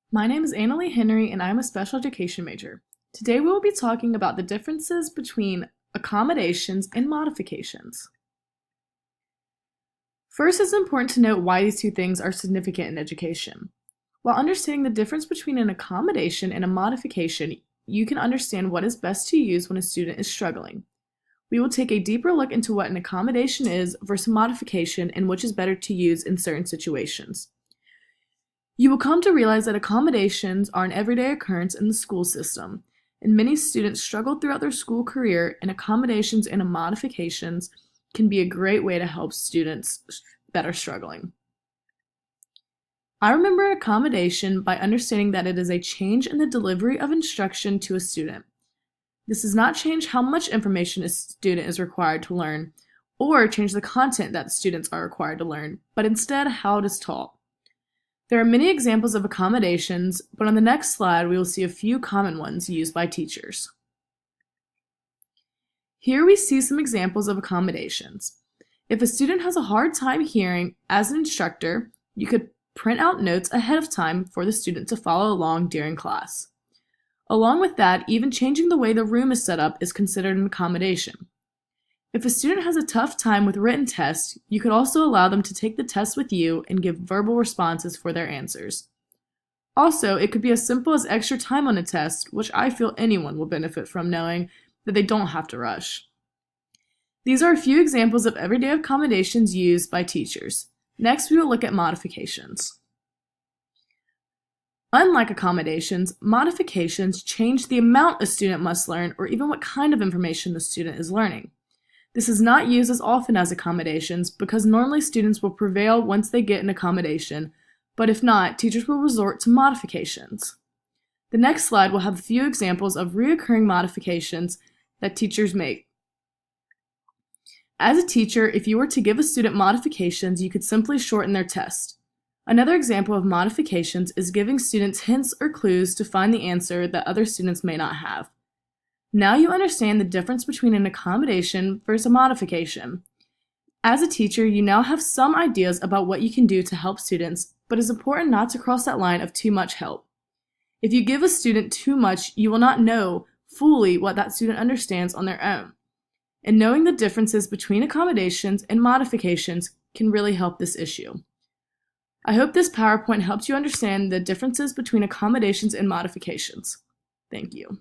My name is Annalie Henry and I'm a special education major. Today we will be talking about the differences between accommodations and modifications. First, it's important to note why these two things are significant in education. While understanding the difference between an accommodation and a modification, you can understand what is best to use when a student is struggling. We will take a deeper look into what an accommodation is versus modification and which is better to use in certain situations. You will come to realize that accommodations are an everyday occurrence in the school system, and many students struggle throughout their school career, and accommodations and modifications can be a great way to help students that are struggling. I remember accommodation by understanding that it is a change in the delivery of instruction to a student. This does not change how much information a student is required to learn, or change the content that students are required to learn, but instead how it is taught. There are many examples of accommodations, but on the next slide we will see a few common ones used by teachers. Here we see some examples of accommodations. If a student has a hard time hearing, as an instructor, you could print out notes ahead of time for the student to follow along during class. Along with that, even changing the way the room is set up is considered an accommodation. If a student has a tough time with written tests, you could also allow them to take the test with you and give verbal responses for their answers. Also, it could be as simple as extra time on a test, which I feel anyone will benefit from knowing that they don't have to rush. These are a few examples of everyday accommodations used by teachers. Next, we will look at modifications. Unlike accommodations, modifications change the amount a student must learn or even what kind of information the student is learning. This is not used as often as accommodations because normally students will prevail once they get an accommodation, but if not, teachers will resort to modifications. The next slide will have a few examples of recurring modifications that teachers make. As a teacher, if you were to give a student modifications, you could simply shorten their test. Another example of modifications is giving students hints or clues to find the answer that other students may not have. Now you understand the difference between an accommodation versus a modification. As a teacher, you now have some ideas about what you can do to help students, but it's important not to cross that line of too much help. If you give a student too much, you will not know fully what that student understands on their own. And knowing the differences between accommodations and modifications can really help this issue. I hope this PowerPoint helps you understand the differences between accommodations and modifications. Thank you.